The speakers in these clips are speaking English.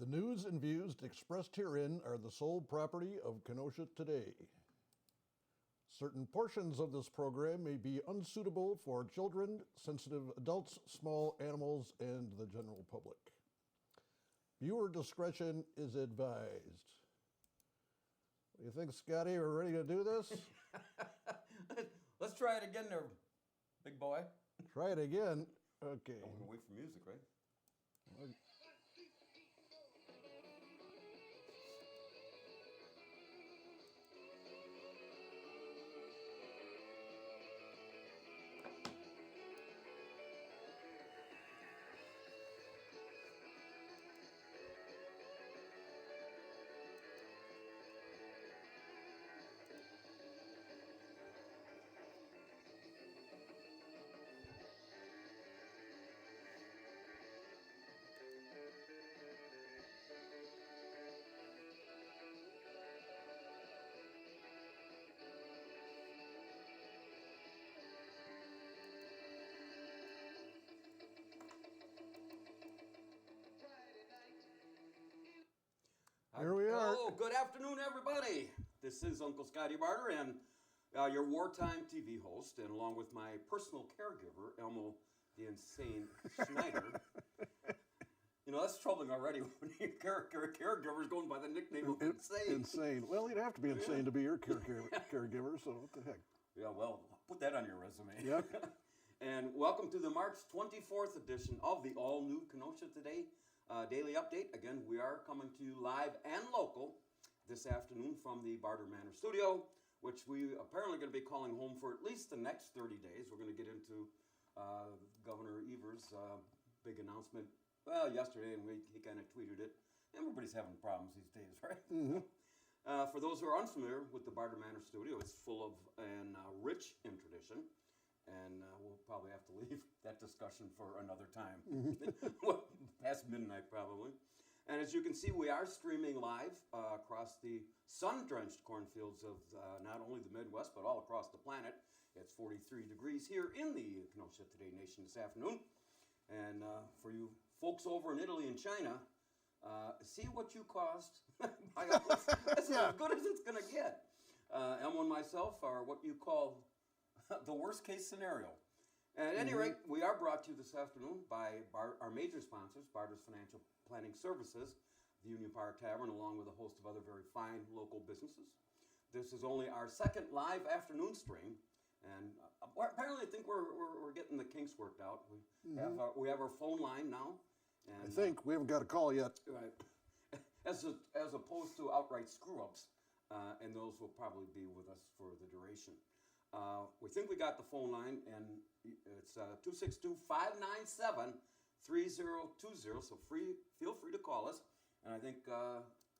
The news and views expressed herein are the sole property of Kenosha Today. Certain portions of this program may be unsuitable for children, sensitive adults, small animals, and the general public. Viewer discretion is advised. What do you think, Scottie? We're ready to do this? Let's try it again there, big boy. Try it again. Okay. I'm gonna wait for music, right? Here we are. Hello, good afternoon, everybody. This is Uncle Scottie Barter and your wartime TV host, and along with my personal caregiver, Elmo the Insane Schneider. You know, that's troubling already when your caregiver's going by the nickname of Insane. Insane. Well, you'd have to be insane to be your caregiver, so what the heck? Yeah, well, put that on your resume. Yep. And welcome to the March 24th edition of the all-new Kenosha Today Daily Update. Again, we are coming to you live and local this afternoon from the Barter Manor studio, which we apparently going to be calling home for at least the next 30 days. We're going to get into Governor Evers' big announcement, well, yesterday, and he kind of tweeted it. Everybody's having problems these days, right? Mm-hmm. For those who are unfamiliar with the Barter Manor studio, it's full of and rich in tradition. And we'll probably have to leave that discussion for another time. Well, past midnight, probably. And as you can see, we are streaming live across the sun-drenched cornfields of not only the Midwest, but all across the planet. It's 43 degrees here in the Kenosha Today Nation this afternoon. And for you folks over in Italy and China, see what you caused. That's as good as it's going to get. Elmo and myself are what you call the worst case scenario. At any rate, we are brought to you this afternoon by our major sponsors, Barter's Financial Planning Services, the Union Park Tavern, along with a host of other very fine local businesses. This is only our second live afternoon stream, and apparently I think we're getting the kinks worked out. We have our phone line now. And, I think we haven't got a call yet. Right. As opposed to outright screw-ups, and those will probably be with us for the duration. We think we got the phone line, and it's 262-597-3020, so feel free to call us. And I think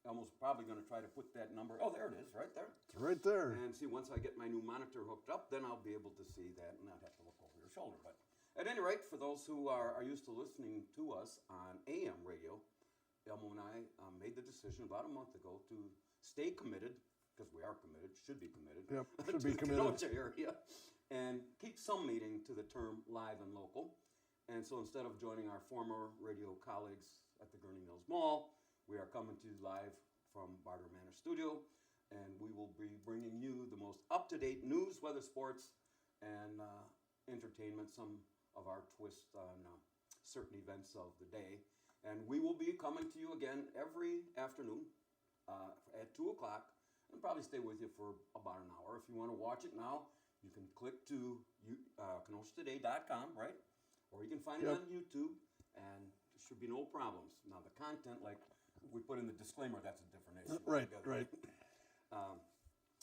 Elmo's probably going to try to put that number, oh, there it is, right there. It's right there. And see, once I get my new monitor hooked up, then I'll be able to see that and not have to look over your shoulder. But at any rate, for those who are used to listening to us on AM radio, Elmo and I made the decision about a month ago to stay committed, because we are committed, should be committed, Yep, to should be the committed. Kenosha area, and keep some meaning to the term live and local. And so instead of joining our former radio colleagues at the Gurney Mills Mall, we are coming to you live from Barter Manor Studio, and we will be bringing you the most up-to-date news, weather, sports, and entertainment, some of our twists on certain events of the day. And we will be coming to you again every afternoon at 2 o'clock, and probably stay with you for about an hour. If you want to watch it now, you can click to KenoshaToday.com, right? Or you can find it on YouTube, and there should be no problems. Now, the content, like we put in the disclaimer, that's a different issue. Right.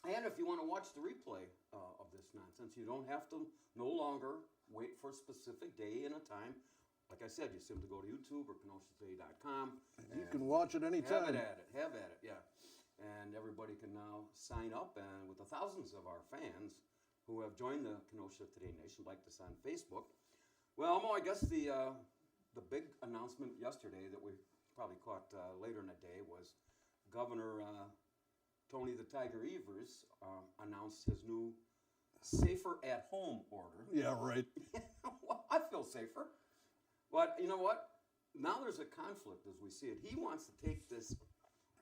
And if you want to watch the replay of this nonsense, you don't have to no longer wait for a specific day and a time. Like I said, you simply go to YouTube or KenoshaToday.com. You can watch it anytime. Have at it, yeah. And everybody can now sign up, and with the thousands of our fans who have joined the Kenosha Today Nation, like this on Facebook. Well, Elmo, I guess the big announcement yesterday that we probably caught later in the day was Governor Tony the Tiger Evers announced his new safer at home order. Yeah, right. Well, I feel safer. But you know what? now there's a conflict as we see it. He wants to take this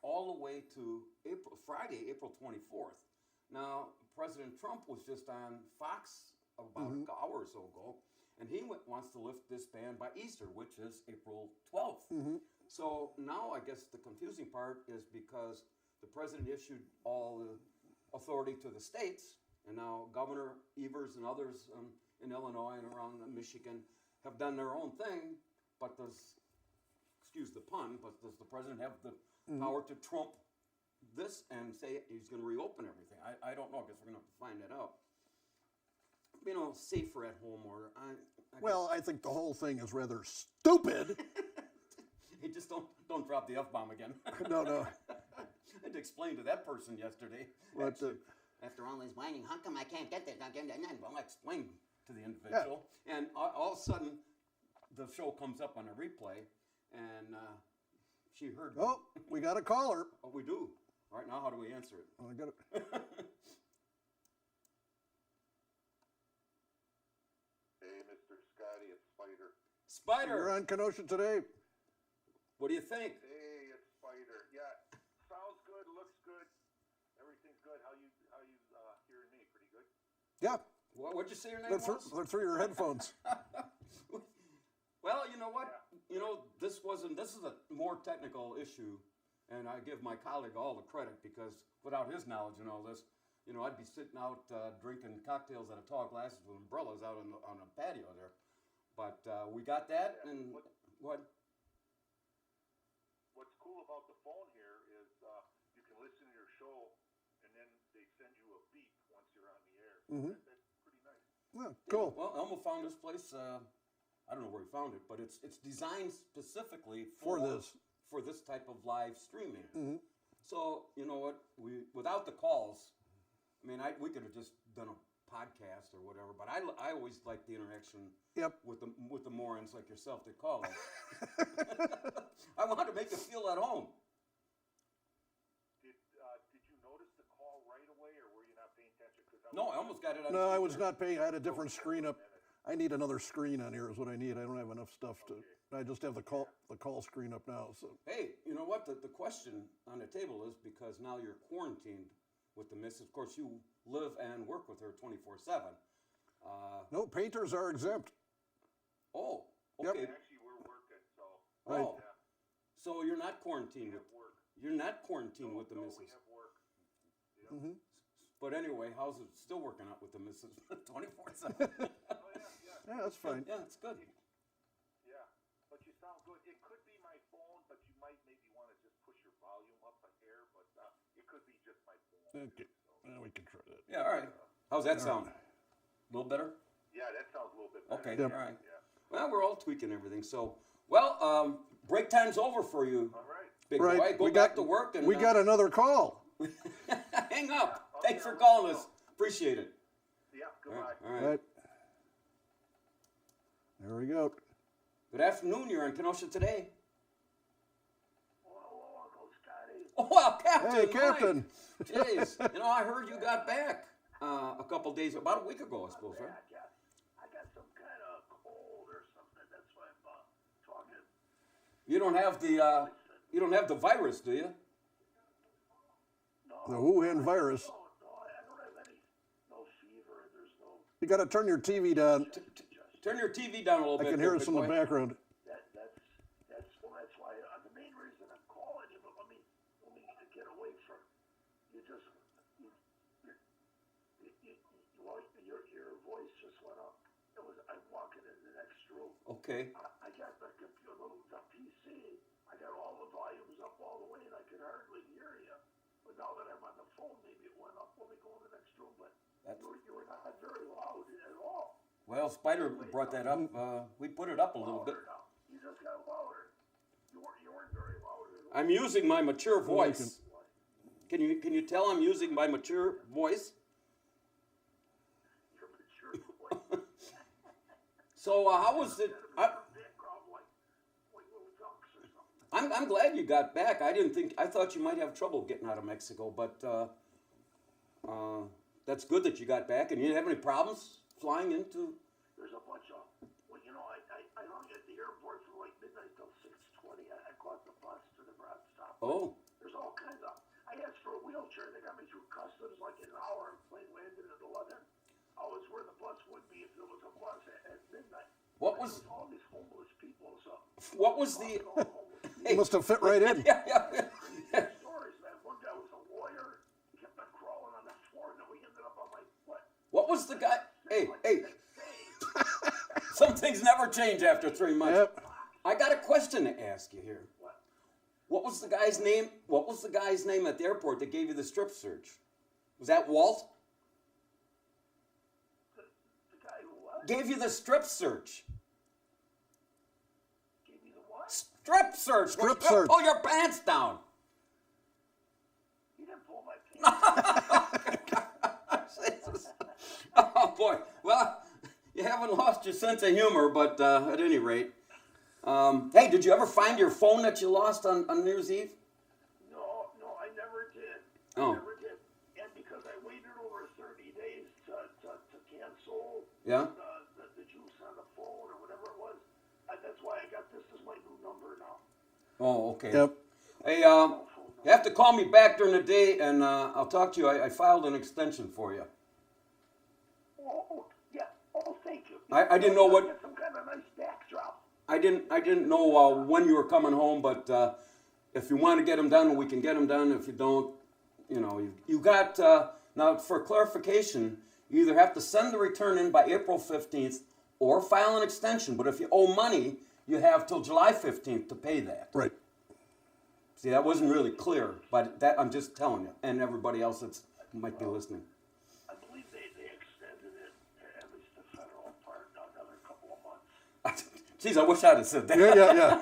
all the way to Friday, April 24th. Now, President Trump was just on Fox about an hour or so ago, and he wants to lift this ban by Easter, which is April 12th. So now I guess the confusing part is because the president issued all the authority to the states, and now Governor Evers and others in Illinois and around Michigan have done their own thing, but excuse the pun, but does the president have the power to trump this and say he's going to reopen everything? I don't know. I guess we're going to have to find that out. Safer at home order. I think the whole thing is rather stupid. Hey, just don't drop the F-bomb again. No. I had to explain to that person yesterday. After all this whining, how come I can't get this? Well, I explained to the individual. Yeah. And all of a sudden, the show comes up on a replay, and she heard. Oh, we got a caller. Oh, we do. All right, now how do we answer it? I got it. Hey, Mr. Scottie, it's Spider. Spider! You're on Kenosha today. What do you think? Hey, it's Spider. Yeah, sounds good, looks good, everything's good. How you hearing me? Pretty good? Yeah. What'd you say your name was? They're through your headphones. Well, you know what? Yeah. This is a more technical issue, and I give my colleague all the credit because without his knowledge and all this, I'd be sitting out drinking cocktails out of tall glasses with umbrellas out on a patio there. But we got that, and what? What's cool about the phone here is you can listen to your show, and then they send you a beep once you're on the air. That's pretty nice. Yeah, cool. Yeah, well, Elmo found this place. I don't know where he found it, but it's designed specifically for this type of live streaming. So you know what? Without the calls, we could have just done a podcast or whatever. But I always like the interaction. Yep. With the morons like yourself that call us. I want to make you feel at home. Did you notice the call right away, or were you not paying attention? No, I almost got it on. No, I was not paying. I had a different screen up. I need another screen on here is what I need. I don't have enough stuff to. I just have the call screen up now. So. Hey, you know what? The question on the table is because now you're quarantined with the missus. Of course, you live and work with her 24/7. No, painters are exempt. Oh, okay. Yep. Actually, we're working, so. Right. Oh, so you're not quarantined with work. You're not quarantined with the missus. We have work. Yeah. But anyway, how's it still working out with the missus 24/7? Yeah, that's fine. Yeah, it's good. Yeah, but you sound good. It could be my phone, but you might maybe want to just push your volume up a hair, but it could be just my phone. Okay, we can try that. Yeah, all right. How's that sound? A little better? Yeah, that sounds a little bit better. Okay, Yep. all right. Yeah. Well, we're all tweaking everything. So, well, break time's over for you, All right. big Right. boy. Go back to work. And We got another call. hang up. Yeah, Thanks okay, for I'll calling let us. you know. Appreciate it. Yeah, All goodbye. right. All right. Right. There we go. Good afternoon. You're in Kenosha today. Hello, Uncle Scottie. Oh, well, Captain. Hey, Captain. Mike. Jeez. I heard you got back a couple days, about a week ago, I suppose, right? I got some kind of cold or something. That's why I'm talking. You don't have the virus, do you? No, The Wuhan virus. no, I don't have no fever. There's no. You got to turn your TV down. Turn your TV down a little I bit. can hear there, us big in the boy. background. That's why the main reason I'm calling you. But let me get away from you. Your voice just went up. I'm walking in the next room. Okay. I got the computer, the PC. I got all the volumes up all the way, and I could hardly hear you. But now that I'm on the phone, maybe it went up. Let me go in the next room. But you were not very loud at all. Well, Spider brought that up. We put it up a little bit. Now. You just got louder. You weren't very loud at all. I'm using my mature voice. Can you tell I'm using my mature voice? Your mature voice. So how was it? I'm glad you got back. I thought you might have trouble getting out of Mexico, but that's good that you got back. And you didn't have any problems flying into? There's a bunch of, I hung at the airport from like midnight till 6 brought the bus to the bus stop. Oh. There's all kinds of. I asked for a wheelchair. They got me through customs like in an hour. And plane landed at 11. I was where the bus would be if there was a bus at midnight. What was There all these homeless people? So what was the? He must have fit right in. Yeah. stories, man. One guy was a lawyer. He kept on crawling on the floor, and then we ended up on my foot. What was the guy? Hey. Some things never change after 3 months. Yep. I got a question to ask you here. What was the guy's name? What was the guy's name at the airport that gave you the strip search? Was that Walt? The guy who what? Gave you the strip search. Gave me the what? Strip search. Strip search. Pull your pants down. He didn't pull my pants. Oh boy. Well, you haven't lost your sense of humor, but at any rate. Hey, did you ever find your phone that you lost on New Year's Eve? No, I never did. Oh. I never did. And because I waited over 30 days to cancel Yeah. the juice on the phone or whatever it was, that's why I got this as my new number now. Oh, okay. Yep. Hey, you have to call me back during the day, and I'll talk to you. I filed an extension for you. Oh, yeah. Oh, thank you. I didn't know what. Get some kind of nice backdrop. I didn't know when you were coming home, but if you want to get them done, we can get them done. If you don't, you got now for clarification. You either have to send the return in by April 15th or file an extension. But if you owe money, you have till July 15th to pay that. Right. See, that wasn't really clear, but that I'm just telling you, and everybody else that might be listening. I believe they extended it, at least the federal part, another couple of months. Jeez, I wish I'd have said that. Yeah.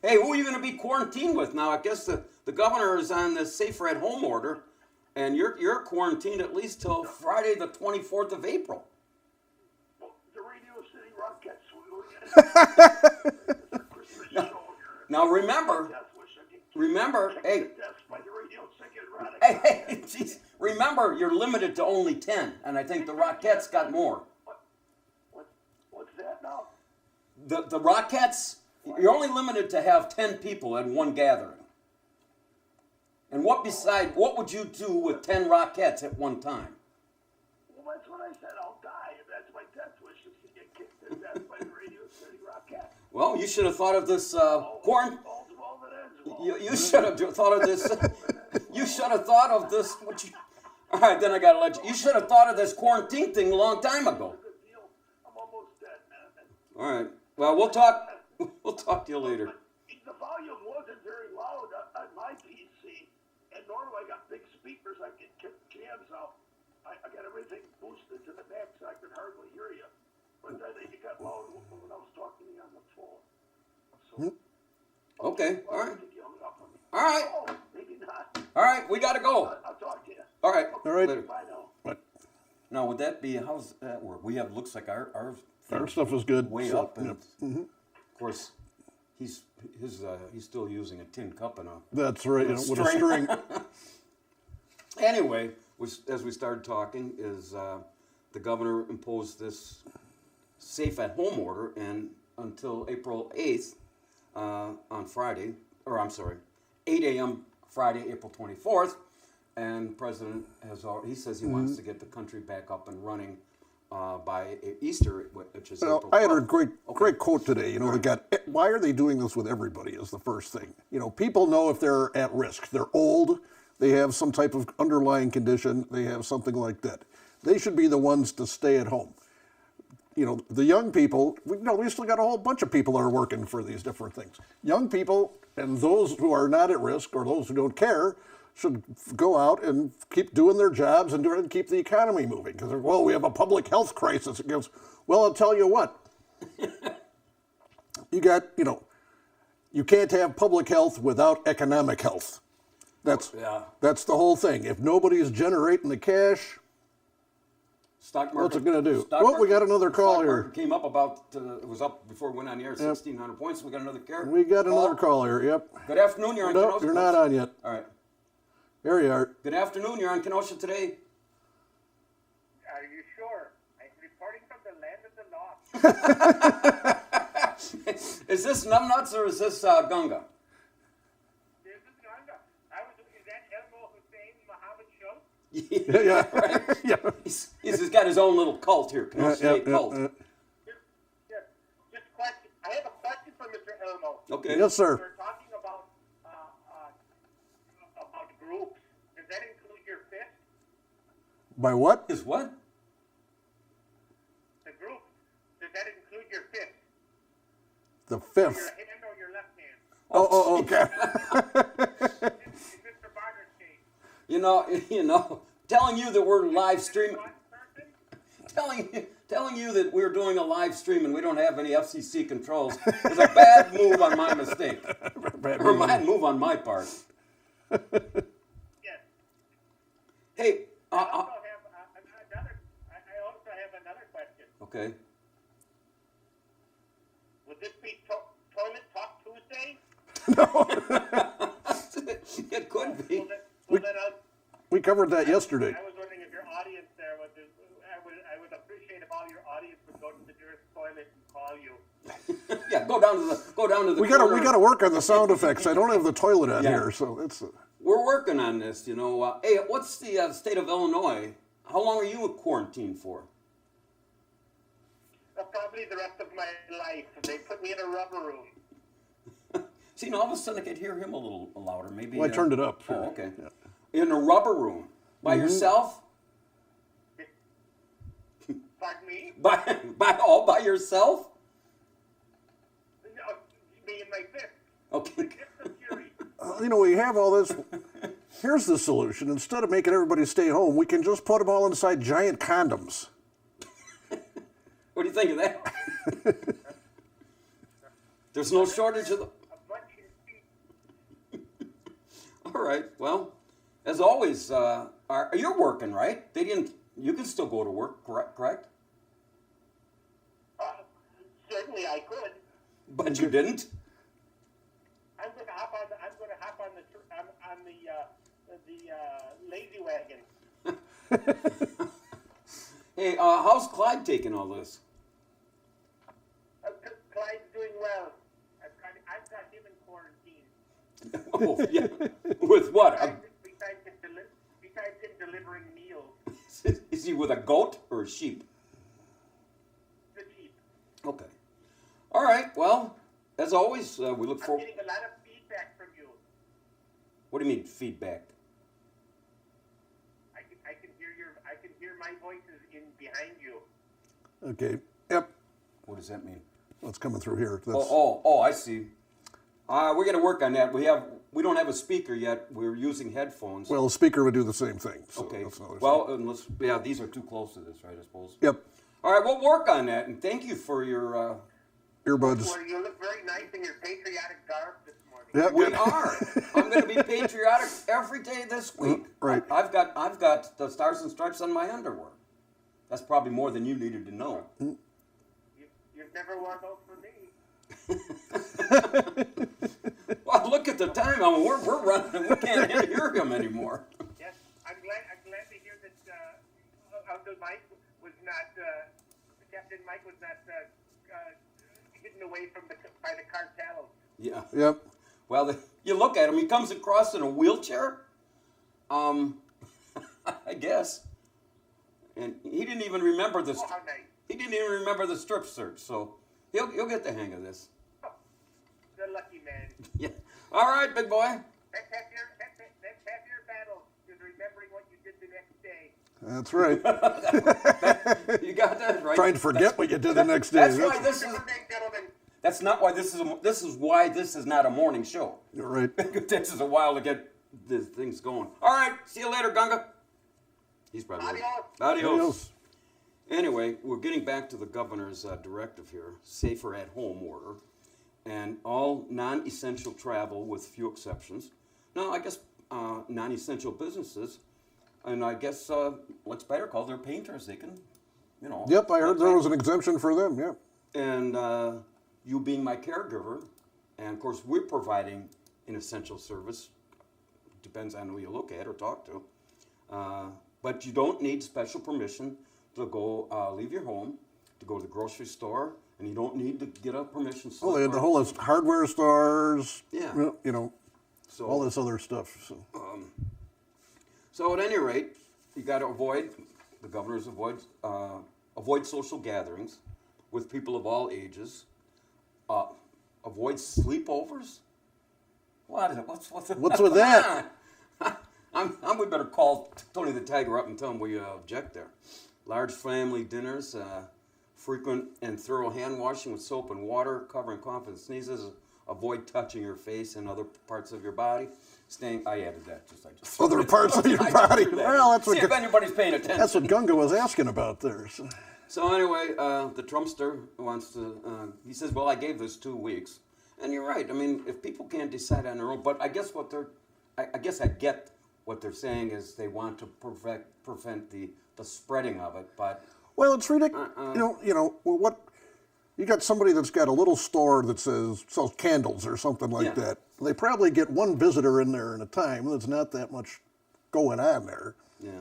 Hey, who are you going to be quarantined with now? I guess the governor is on the safer at home order, and you're quarantined at least till Friday the 24th of April. Well, the Radio City Rockettes. Now remember, hey, geez, remember you're limited to only 10, and I think the Rockettes got more. What's that now? The Rockettes, you're only limited to have 10 people at one gathering. And what would you do with 10 Rockettes at one time? Well, that's what I said. I'll die. That's my death wish is to get kicked to death by the Radio City Rockettes. Well, you should have thought of this quarantine. You should have thought of this. You should have thought of this. All right, then I gotta let you. You should have thought of this quarantine thing a long time ago. I'm almost dead, man. All right. Well, we'll talk. We'll talk to you later. The volume wasn't very loud on my PC, and normally I got big speakers. I can kick cans out. I got everything boosted to the max. So I could hardly hear you. But then it got loud when I was talking to you on the phone. So. Okay. All right. All right. Oh, maybe not. All right. We gotta go. I'll talk to you. All right. All right. Later. Bye now. But Now, would that be how's that work? We have looks like our stuff is good. way so, up, and yep. of course, he's still using a tin cup and a. That's right. With a string. Anyway, as we started talking, is the governor imposed this safe at home order, and until April 8th on Friday, 8 a.m. Friday, April 24th, and the president he says he wants to get the country back up and running by Easter, which is April 12th. I had a great quote today. They got, why are they doing this with everybody is the first thing. People know if they're at risk. They're old. They have some type of underlying condition. They have something like that. They should be the ones to stay at home. The young people, we still got a whole bunch of people that are working for these different things. Young people and those who are not at risk or those who don't care should go out and keep doing their jobs and keep the economy moving. Because, we have a public health crisis. It goes, well, I'll tell you what. You got, you can't have public health without economic health. That's the whole thing. If nobody's generating the cash, Stock market, what's it going to do? We got another call here. Came up about, it was up before we went on the air, 1,600 points. We got another call. We got another call here, yep. Good afternoon, you're on No, Kenosha. you're not on yet. All right. There you are. Good afternoon, you're on Kenosha today. Are you sure? I'm reporting from the land of the lost. Is this numbnuts or is this Gunga? This is Ganga. Is that Elmo Hussein Muhammad Show? Yeah. Right? Yeah. He's just got his own little cult here, Kenosha State cult. Just question. I have a question for Mr. Elmo. Okay. Yes, sir. We're talking about groups. Does that include your fist? By what? His what? The group. Does that include your fist? The Your fifth. hand or your left hand? Oh, okay. In Mr. Barter's case. You know, telling you that we're live streaming, One person? telling you that we're doing a live stream and we don't have any FCC controls is a bad move on my mistake, or a bad move on my part. Yes. Hey, I also have another question. okay. Would this be Toilet Talk Tuesday? It could be. Well, then We covered that yesterday. I was wondering if your audience there would. I would appreciate if all your audience would go to the nearest toilet and call you. Yeah, go down to the. We gotta corner. work on the sound effects. I don't have the toilet on Yeah. here, so it's. We're working on this, you know. Hey, what's the state of Illinois? How long are you quarantined for? Probably the rest of my life. They put me in a rubber room. See, now all of a sudden I could hear him a little louder. Maybe. Well, I turned it up. Oh, okay. Yeah. In a rubber room by yourself? Pardon me? All by yourself? No, me and my fist. Okay. Fist of fury. We have all this. Here's the solution. Instead of making everybody stay home, we can just put them all inside giant condoms. What do you think of that? There's no shortage of them. A bunch of feet. All right. Well, as always, you're working, right? You can still go to work, correct? Certainly I could. But you didn't? I'm going to hop on the lazy wagon. Hey, how's Clyde taking all this? Clyde's doing well. I've got him in quarantine. Oh, yeah. With what? Besides him delivering meals. Is he with a goat or a sheep? The sheep. Okay. All right. Well, as always, we look I'm forward. getting a lot of feedback from you. What do you mean feedback? I can hear my voices in behind you. Okay. Yep. What does that mean? What's coming through here? That's, Oh, I see. We're gonna work on that. We don't have a speaker yet. We're using headphones. Well, the speaker would do the same thing. So okay. that's another Well, these are too close to this, right? I suppose. Yep. All right, we'll work on that. And thank you for your. Earbuds. Well, you look very nice in your patriotic garb this morning. Yeah, We good. are. I'm going to be patriotic every day this week. Right. I've got the Stars and Stripes on my underwear. That's probably more than you needed to know. You've never worn those for me. Well, look at the time. I mean, we're running. We can't hear him anymore. Yes, I'm glad to hear that Uncle Mike was not Captain Mike was not hidden away by the cartels. Yeah. Yep. Well, you look at him. He comes across in a wheelchair. I guess. And he didn't even remember the. Oh, how nice. He didn't even remember the strip search. So he'll get the hang of this. Oh, the lucky man. Yeah. All right, big boy. That's half your battle is remembering what you did the next day. That's right. You got that right. Trying to forget what you did the next day. That's why this is. Gentlemen, gentlemen. That's not why this is. This is why this is not a morning show. You're right. It takes us a while to get the things going. All right. See you later, Gunga. He's probably. Adios. Adios. Anyway, we're getting back to the governor's directive here, safer at home order, and all non-essential travel with few exceptions. Now, I guess non-essential businesses, and I guess let's better call their painters. They can, you know. Yep, I heard there was an exemption for them. Yep. And you being my caregiver, and of course we're providing an essential service. Depends on who you look at or talk to. But you don't need special permission to go leave your home, to go to the grocery store, and you don't need to get a permission slip. Well, they had the or- whole list, hardware stores, Yeah. you know, So, all this other stuff. So. So at any rate, you got to avoid, the governors avoid social gatherings with people of all ages. Avoid sleepovers. What is it? What's with that? We better call Tony the Tiger up and tell him we object there. Large family dinners, frequent and thorough hand washing with soap and water, covering cough and sneezes. Avoid touching your face and other parts of your body. I added that. I just Other parts of your I just body. threw that Well, in. that's what See if anybody's paying attention. That's what Gunga was asking about there. So. So anyway, the Trumpster wants to, he says, well, I gave this 2 weeks. And you're right. I mean, if people can't decide on their own, but I guess I guess I get what they're saying is they want to prevent the spreading of it. But Well, it's ridiculous. What you got somebody that's got a little store that sells candles or something like Yeah. that. They probably get one visitor in there at a time. There's not that much going on there. yeah.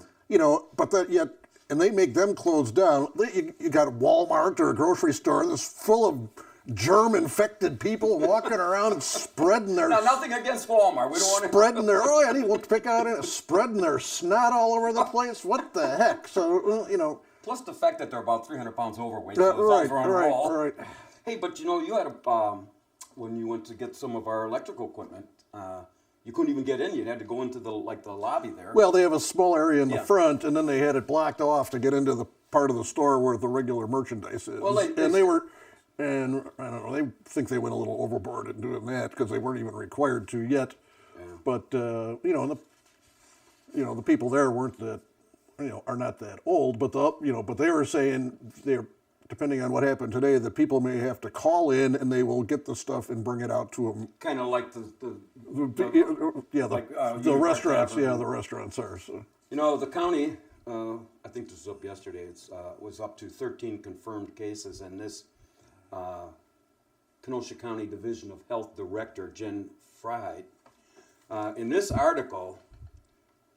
But that yet, and they make them close down. You got Walmart or a grocery store that's full of germ-infected people walking around spreading their Now, nothing against Walmart. We don't want to. spreading their we'll pick out it, spreading their snot all over the place. What the heck? So Plus the fact that they're about 300 pounds overweight. So those are on a roll. right. Hey, but you had when you went to get some of our electrical equipment, you couldn't even get in. You had to go into the lobby there. Well, they have a small area in the Yeah. front, and then they had it blocked off to get into the part of the store where the regular merchandise is. Well, and I don't know, they think they went a little overboard in doing that because they weren't even required to yet. Yeah. But the people there weren't that, are not that old. But but they were saying depending on what happened today, the people may have to call in and they will get the stuff and bring it out to them. Kind of like the restaurants. Tavern. Yeah, the restaurants are. So. The county, I think this was up yesterday, it was up to 13 confirmed cases, and this Kenosha County Division of Health Director, Jen Fried, in this article,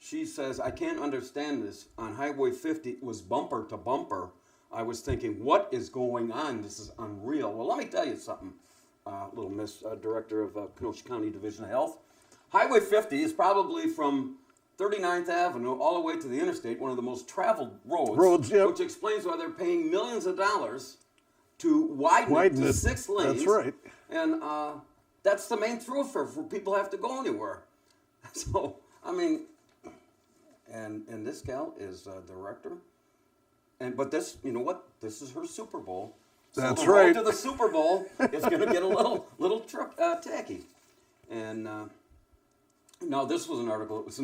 she says, I can't understand this. On Highway 50, it was bumper to bumper. I was thinking, what is going on? This is unreal. Well, let me tell you something, little Miss Director of Kenosha County Division of Health. Highway 50 is probably from 39th Avenue all the way to the interstate, one of the most traveled roads, Yep. which explains why they're paying millions of dollars to widen it to 6 lanes. That's right. And that's the main thoroughfare for people have to go anywhere. So, I mean, and this gal is director. But this, you know what? This is her Super Bowl. So That's the road right. to the Super Bowl is going to get a little tacky. And now this was an article. It was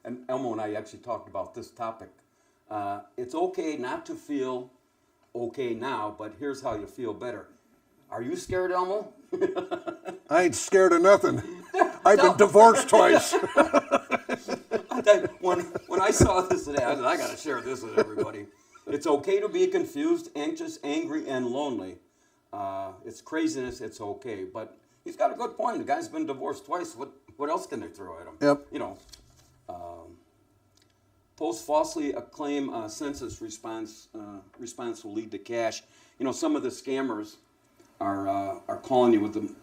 and Elmo and I actually talked about this topic. It's okay not to feel okay now, but here's how you feel better. Are you scared, Elmo? I ain't scared of nothing. I've been divorced twice. When I saw this today, I said, I got to share this with everybody. It's okay to be confused, anxious, angry, and lonely. It's craziness. It's okay. But he's got a good point. The guy's been divorced twice. What else can they throw at him? Yep. Post falsely acclaim census response will lead to cash. Some of the scammers are calling you with the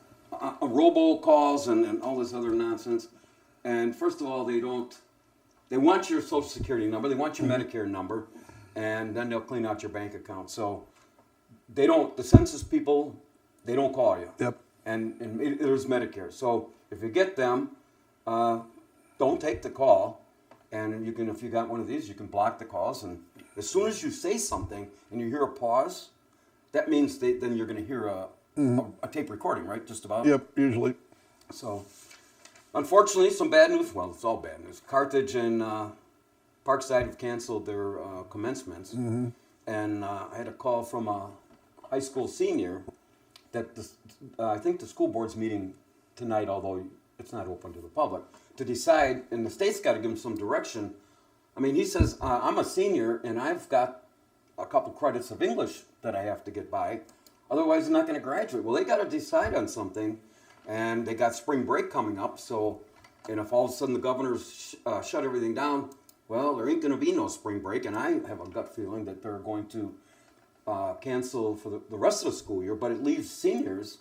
robocalls and all this other nonsense. And first of all, they want your Social Security number, they want your Medicare number, and then they'll clean out your bank account. So the census people, they don't call you. Yep. And there's Medicare. So if you get them, don't take the call. And if you got one of these, you can block the calls. And as soon as you say something and you hear a pause, that means then you're going to hear a tape recording, right? Just about. Yep, usually. So, unfortunately, some bad news. Well, it's all bad news. Carthage and Parkside have canceled their commencements. Mm-hmm. And I had a call from a high school senior that I think the school board's meeting tonight, although it's not open to the public, to decide, and the state's got to give him some direction. I mean, he says, I'm a senior, and I've got a couple credits of English that I have to get by. Otherwise, I'm not going to graduate. Well, they got to decide on something, and they got spring break coming up. So, and if all of a sudden the governors shut everything down, well, there ain't going to be no spring break, and I have a gut feeling that they're going to cancel for the rest of the school year, but it leaves seniors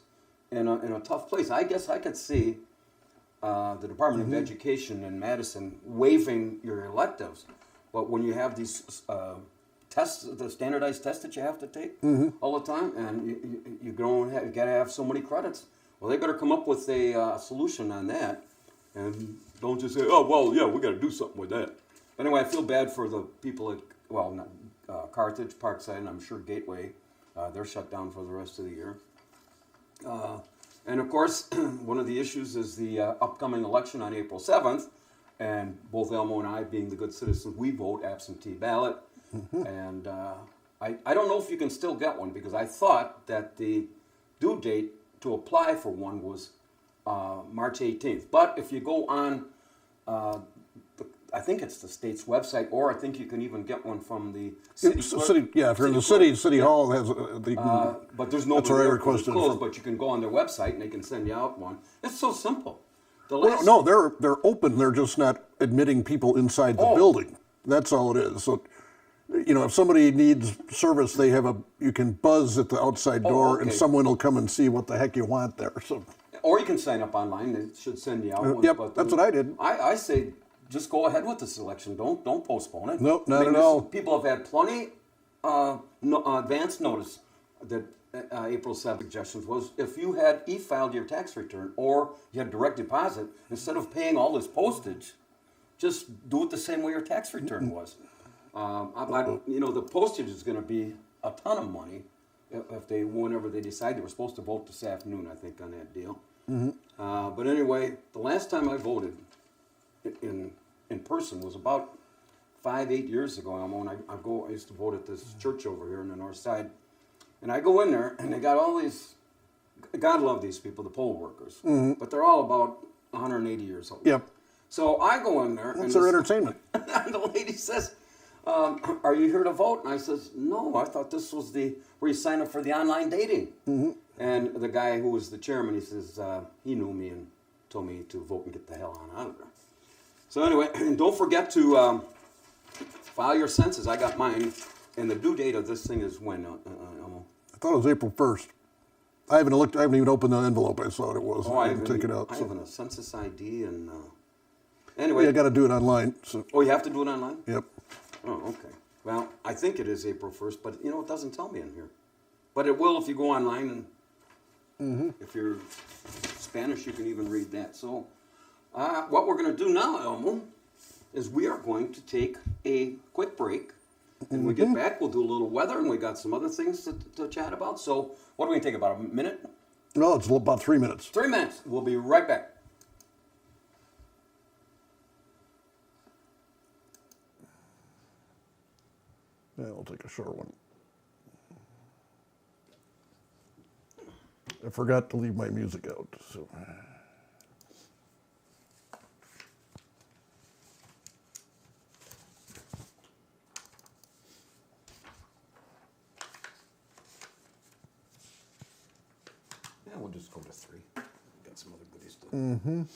in a tough place. I guess I could see the Department of Education in Madison waiving your electives, but when you have these tests, the standardized tests that you have to take all the time, and you got to have so many credits. Well, they better come up with a solution on that, and don't just say, "Oh, well, yeah, we got to do something with that." Anyway, I feel bad for the people at Carthage, Parkside, and I'm sure Gateway. They're shut down for the rest of the year. And of course, one of the issues is the upcoming election on April 7th, and both Elmo and I, being the good citizens, we vote absentee ballot. And I don't know if you can still get one, because I thought that the due date to apply for one was March 18th. But if you go on, I think it's the state's website, or I think you can even get one from the city. If you're in the city hall has. But there's no. That's where I requested. Closed, but you can go on their website and they can send you out one. It's so simple. No, they're open. They're just not admitting people inside the building. That's all it is. So, if somebody needs service, they have you can buzz at the outside door, and someone will come and see what the heck you want there. So. Or you can sign up online. They should send you out one. Yep, that's what I did. I say, just go ahead with this election. Don't postpone it. Nope, not at all. People have had plenty advance notice that April 7th suggestions was if you had e-filed your tax return or you had direct deposit, instead of paying all this postage, just do it the same way your tax return was. The postage is going to be a ton of money whenever they decide. They were supposed to vote this afternoon, I think, on that deal. But anyway, the last time I voted in person was about 8 years ago. I used to vote at this church over here on the north side, and I go in there and they got all these. God love these people, the poll workers, but they're all about 180 years old. Yep. So I go in there. That's their entertainment. And the lady says, "Are you here to vote?" And I says, "No, I thought this was where you sign up for the online dating." And the guy who was the chairman, he says he knew me and told me to vote and get the hell on out of there. So anyway, don't forget to file your census. I got mine, and the due date of this thing is when? Elmo? I thought it was April 1st. I haven't looked. I haven't even opened the envelope. I thought it was. Oh, I didn't take it out. I So. have a census ID, and anyway. Yeah, I got to do it online. So. Oh, you have to do it online? Yep. Oh, okay. Well, I think it is April 1st, but it doesn't tell me in here. But it will if you go online, and if you're Spanish, you can even read that. So, what we're going to do now, Elmo, is we are going to take a quick break. And when we get back, we'll do a little weather, and we got some other things to chat about. So, what are we going to take, about a minute? No, it's about 3 minutes. 3 minutes. We'll be right back. Yeah, we'll take a short one. I forgot to leave my music out. So. Yeah, we'll just go to 3. Got some other goodies to.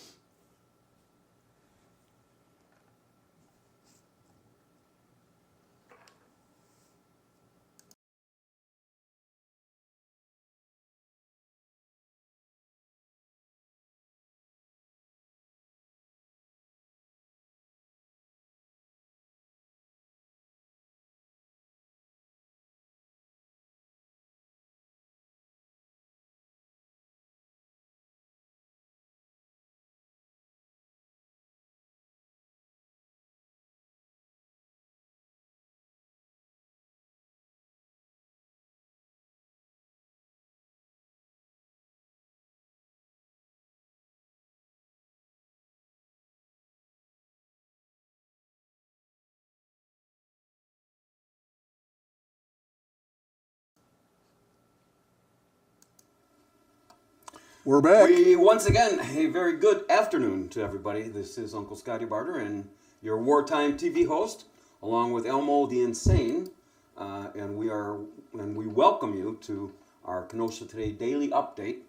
We're back. Once again, a very good afternoon to everybody. This is Uncle Scottie Barter and your wartime TV host, along with Elmo the Insane, and we welcome you to our Kenosha Today daily update,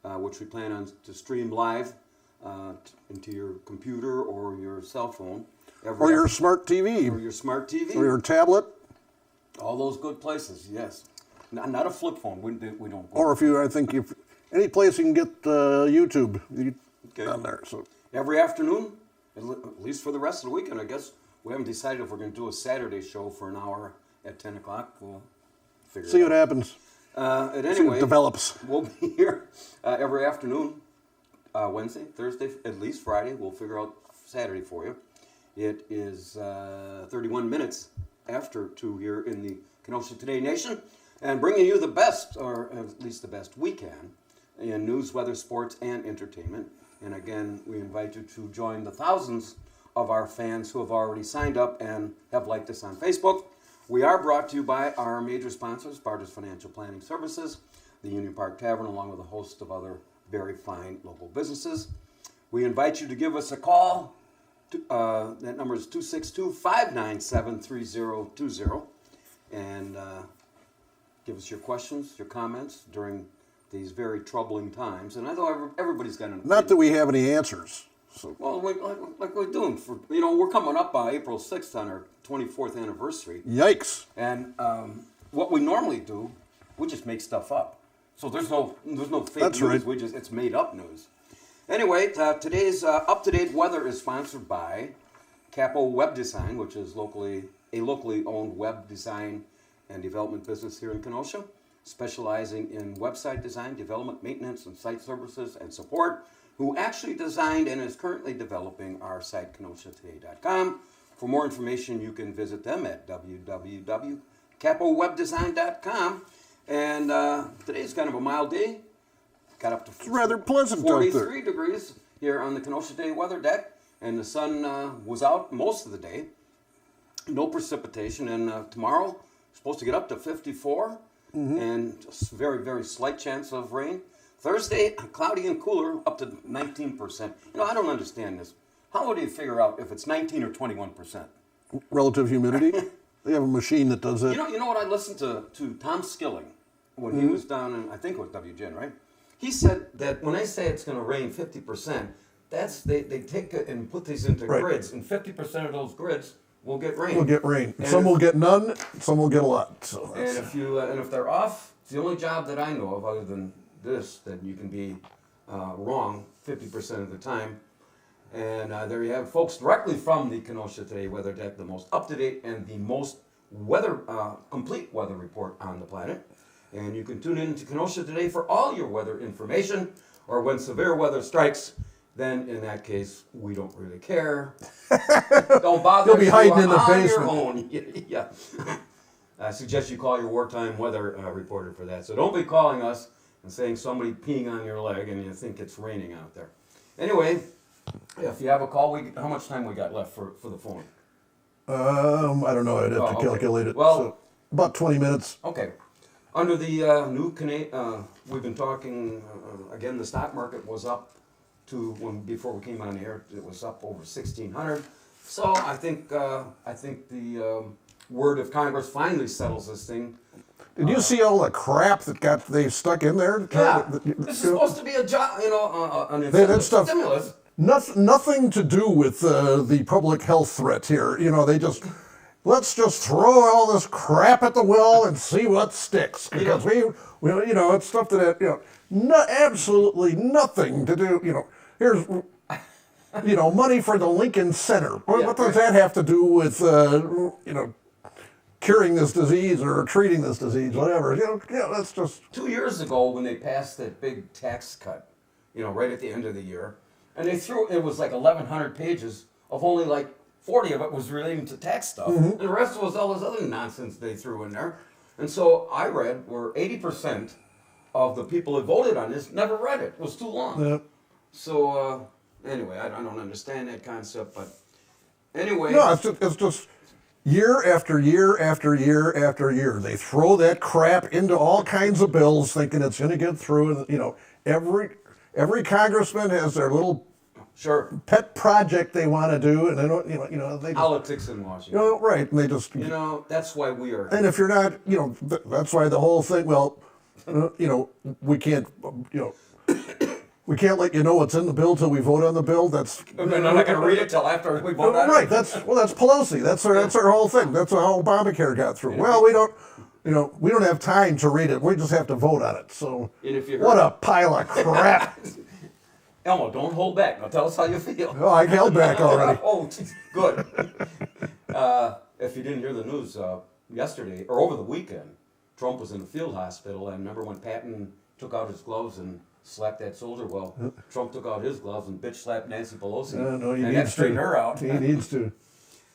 which we plan on to stream live into your computer or your cell phone, Or your smart TV. or your smart TV, Or your tablet. all those good places. Yes. Not a flip phone. We don't go. Or if any place you can get YouTube on there. So Every afternoon, at least for the rest of the weekend, I guess. We haven't decided if we're going to do a Saturday show for an hour at 10 o'clock. We'll figure see it what out. happens. Anyway, See what develops. We'll be here every afternoon, Wednesday, Thursday, at least Friday. We'll figure out Saturday for you. It is 31 minutes after 2 here in the Kenosha Today Nation, and bringing you the best, or at least the best we can, in news, weather, sports, and entertainment. And again, we invite you to join the thousands of our fans who have already signed up and have liked us on Facebook. We are brought to you by our major sponsors, Barter's Financial Planning Services, the Union Park Tavern, along with a host of other very fine local businesses. We invite you to give us a call. That number is 262-597-3020. And give us your questions, your comments during these very troubling times. And I know everybody's got an opinion. Not that we have any answers. So. Well, like we're doing for we're coming up on April 6th on our 24th anniversary. Yikes! And what we normally do, we just make stuff up. So there's no fake That's news. right. It's made up news. Anyway, today's up-to-date weather is sponsored by Capo Web Design, which is a locally owned web design and development business here in Kenosha, specializing in website design, development, maintenance, and site services and support, who actually designed and is currently developing our site, KenoshaToday.com. For more information, you can visit them at www.capowebdesign.com. And today's kind of a mild day. Got up to It's rather pleasant out there. 43 degrees here on the Kenosha Day weather deck, and the sun was out most of the day. No precipitation, and tomorrow supposed to get up to 54, and just very, very slight chance of rain. Thursday, cloudy and cooler, up to 19%. I don't understand this. How do you figure out if it's 19 or 21%? Relative humidity. They have a machine that does that. You know what? I listened to Tom Skilling when he was down in, I think it was WGN, right? He said that when I say it's going to rain 50%, that's they take it and put these into grids, and 50% of those grids will get rain. Will get rain. Some will get none. Some will get a lot. So and if they're off, it's the only job that I know of other than this that you can be wrong 50% of the time. And there you have folks directly from the Kenosha Today weather deck, the most up-to-date and the most complete weather report on the planet. And you can tune in to Kenosha Today for all your weather information, or when severe weather strikes, then in that case, we don't really care. Don't bother. You'll be hiding in the on basement. Your own. Yeah. I suggest you call your wartime weather reporter for that. So don't be calling us and saying somebody peeing on your leg and you think it's raining out there. Anyway, if you have a call, how much time we got left for the phone? I don't know. I'd have to calculate it. Well, so, about 20 minutes. Okay. Under the new we've been talking again. The stock market was up to before we came on the air. It was up over 1,600. So I think the word of Congress finally settles this thing. Did you see all the crap that they stuck in there? Yeah, this is supposed to be a job, an incentive stimulus. Nothing to do with the public health threat here. Let's just throw all this crap at the wall and see what sticks. Because it's stuff that absolutely nothing to do. Here's money for the Lincoln Center. What does that have to do with curing this disease or treating this disease? Whatever. That's just 2 years ago when they passed that big tax cut. Right at the end of the year, and it was like 1,100 pages of only like 40 of it was relating to tax stuff. And the rest was all this other nonsense they threw in there. And so I read where 80% of the people that voted on this never read it. It was too long. Yeah. So anyway, I don't understand that concept, but anyway. No, it's just year after year after year after year. They throw that crap into all kinds of bills thinking it's going to get through. And, every congressman has their little pet project they want to do, and they don't, they just, politics in Washington. Right? And they just, that's why we are. And if you're not, that's why the whole thing. Well, we can't, we can't let you know what's in the bill till we vote on the bill. That's I'm not going to read it till after we vote on it. Right? That's Pelosi. That's her whole thing. That's how Obamacare got through. Well, we don't. we don't have time to read it. We just have to vote on it. So And if you what heard- a pile of crap. Elmo, don't hold back. Now tell us how you feel. Oh, I held back already. Oh, good. If you didn't hear the news yesterday or over the weekend, Trump was in a field hospital, and remember when Patton took out his gloves and slapped that soldier? Well, Trump took out his gloves and bitch slapped Nancy Pelosi, No, he and that needs to. straightened her out. He needs to.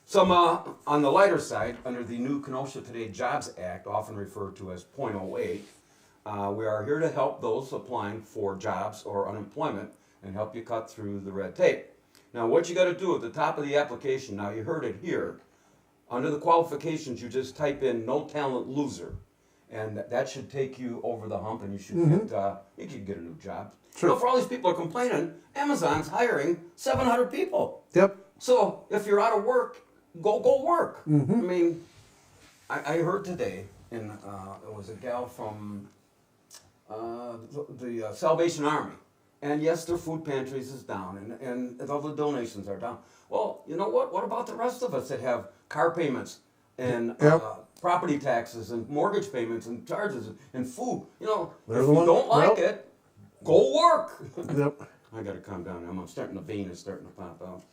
Some on the lighter side, under the new Kenosha Today Jobs Act, often referred to as .08, we are here to help those applying for jobs or unemployment and help you cut through the red tape. Now, what you got to do at the top of the application, now you heard it here, under the qualifications, you just type in no talent loser, and that should take you over the hump, and you should you could get a new job. Sure. For all these people are complaining, Amazon's hiring 700 people. Yep. So if you're out of work, go work. I mean, I heard today, and it was a gal from the Salvation Army, and yes, their food pantries is down, and all the donations are down. Well, you know what? What about the rest of us that have car payments and property taxes and mortgage payments and charges and food? They're If the you one- don't like well- it, go work. Yep. I got to calm down. I'm starting the vein is starting to pop out.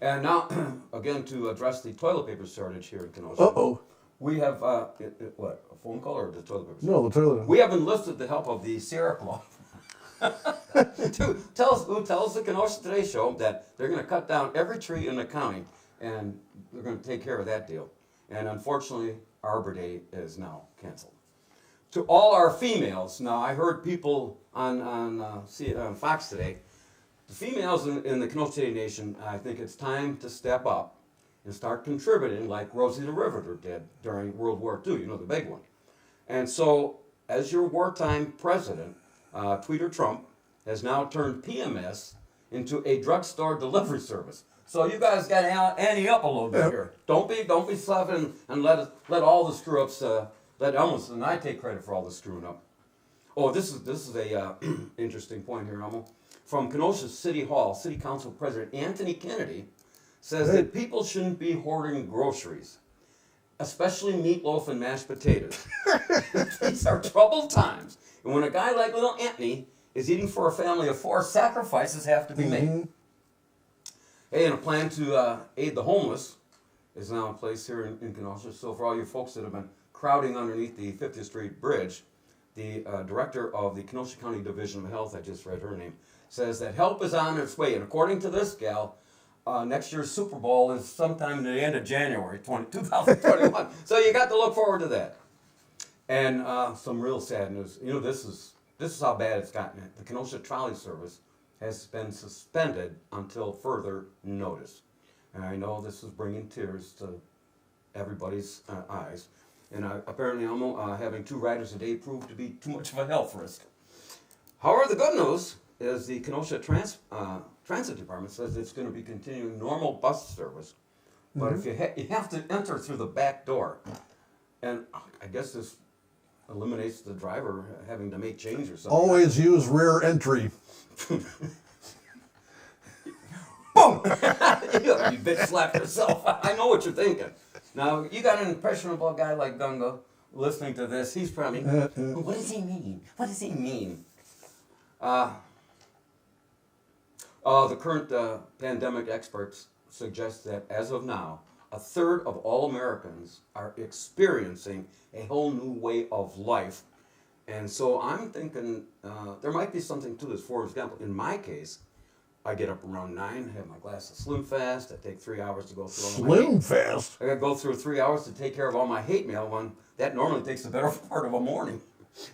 And now, again, to address the toilet paper shortage here in Kenosha. Uh-oh. We have what? A phone call or the toilet paper? No, the toilet. We have enlisted the help of the Sierra Club. Who tells the Kenosha Today show that they're going to cut down every tree in the county, and they're going to take care of that deal. And unfortunately, Arbor Day is now canceled. To all our females, now I heard people on Fox today, the females in the Kenosha City Nation, I think it's time to step up and start contributing like Rosie the Riveter did during World War II, the big one. And so, as your wartime president, Tweeter Trump has now turned PMS into a drugstore delivery service. So you guys got to ante up a little bit here. Don't be slapping and let all the screw ups. Let Elmo and I take credit for all the screwing up. Oh, this is a interesting point here, Elmo. From Kenosha City Hall, City Council President Anthony Kennedy says that people shouldn't be hoarding groceries, especially meatloaf and mashed potatoes. These are troubled times. And when a guy like little Anthony is eating for a family of 4, sacrifices have to be made. Hey, and a plan to aid the homeless is now in place here in Kenosha. So for all you folks that have been crowding underneath the 50th Street Bridge, the director of the Kenosha County Division of Health, I just read her name, says that help is on its way. And according to this gal, next year's Super Bowl is sometime at the end of January 2021. So you got to look forward to that. And some real sad news. This is how bad it's gotten. The Kenosha Trolley Service has been suspended until further notice. And I know this is bringing tears to everybody's eyes. And apparently, Elmo, having 2 riders a day proved to be too much of a health risk. However, the good news is the Kenosha Transit Department says it's going to be continuing normal bus service. But if you have to enter through the back door, and I guess this eliminates the driver having to make change or something. Always use rear entry. Boom! You bitch slapped yourself. I know what you're thinking. Now, you got an impressionable guy like Gunga listening to this. He's probably, what does he mean? What does he mean? The current pandemic experts suggest that as of now, 1/3 of all Americans are experiencing a whole new way of life. And so I'm thinking there might be something to this. For example, in my case, I get up around 9, have my glass of Slim Fast. I take 3 hours to go through all my Slim Fast. I got to go through 3 hours to take care of all my hate mail. One that normally takes the better part of a morning.